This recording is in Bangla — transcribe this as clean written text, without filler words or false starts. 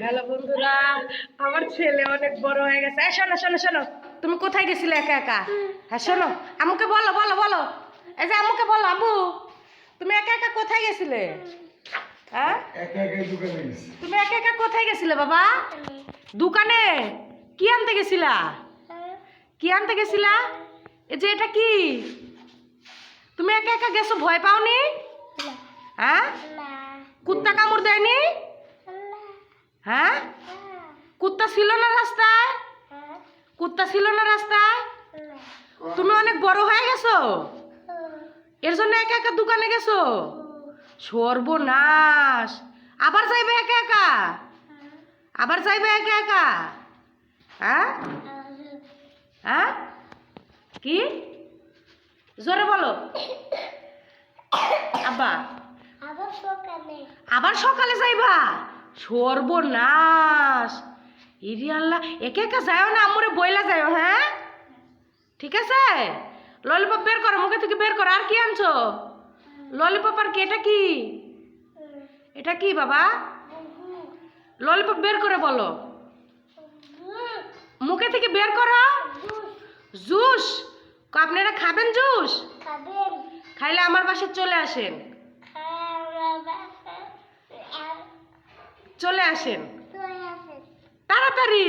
হ্যালো বন্ধুরা, আমার ছেলে অনেক বড় হয়ে গেছে। শোনো শোনো শোনো, তুমি কোথায় গেছিলে একা একা? হ্যাঁ শোনো, আম্মুকে বলো বলো বলো, এই যে আম্মুকে বলো, আম্মু তুমি একা একা কোথায় গেছিলে? হ্যাঁ তুমি একা একা কোথায় গেছিলে বাবা? দোকানে? কি আনতে গেছিলা? কি আনতে গেছিলা? এই যে এটা কি? তুমি একা একা গেছো, ভয় পাওনি? হ্যাঁ, কুত্তা কামড় দেয়নি? হ্যাঁ, কুত্তা ছিল না রাস্তায়? কুত্তা ছিল না রাস্তায়? তুমি অনেক বড় হয়ে গেছো, এর জন্য একা একা দোকানে গেছো? সর্বনাশ! আবার যাইবে একা একা? আবার যাইবে একা একা? হ্যাঁ হ্যাঁ, কি জোরে বলো আব্বা। আবার সকালে যাইবা? সর্বনাশ! ইরি আল্লাহ, একা একা যাও না, আম্মুরে বইলা যাও। হ্যাঁ ঠিক আছে, ললিপপ বের করো, মুখে থেকে বের করো। আর কি আনছো? ললিপপ আর কি? এটা কি? এটা কি বাবা? ললিপপ বের করে বলো, মুখে থেকে বের করো। জুস? আপনারা খাবেন জুস? খাইলে আমার বাসায় চলে আসেন, চলে আসেন তাড়াতাড়ি।